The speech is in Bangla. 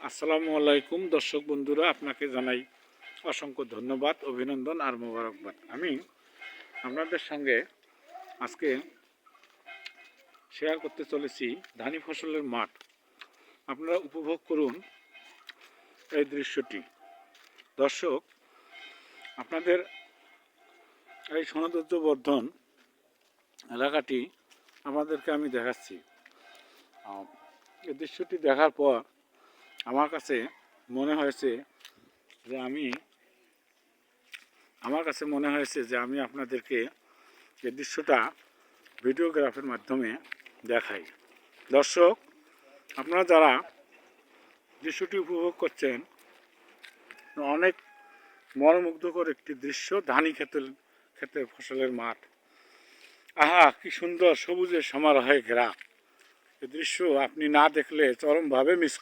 আসসালামু আলাইকুম দর্শক বন্ধুরা, আপনাকে জানাই অসংখ্য ধন্যবাদ, অভিনন্দন আর মোবারকবাদ। আমি আপনাদের সঙ্গে আজকে শেয়ার করতে চলেছি ধানি ফসলের মাঠ। আপনারা উপভোগ করুন এই দৃশ্যটি। দর্শক, আপনাদের এই সৌন্দর্যবর্ধন এলাকাটি আমাদেরকে আমি দেখাচ্ছি। এই দৃশ্যটি দেখার পর আমার কাছে মনে হয়েছে যে আমি আপনাদেরকে এই দৃশ্যটা ভিডিওগ্রাফির মাধ্যমে দেখাই। দর্শক, আপনারা যারা দৃশ্যটি উপভোগ করছেন, অনেক মনোমুগ্ধকর একটি দৃশ্য। ধানি ক্ষেতের ফসলের মাঠ। আহা, কি সুন্দর সবুজের সমারোহে ঘেরা। এই দৃশ্য আপনি না দেখলে চরমভাবে মিস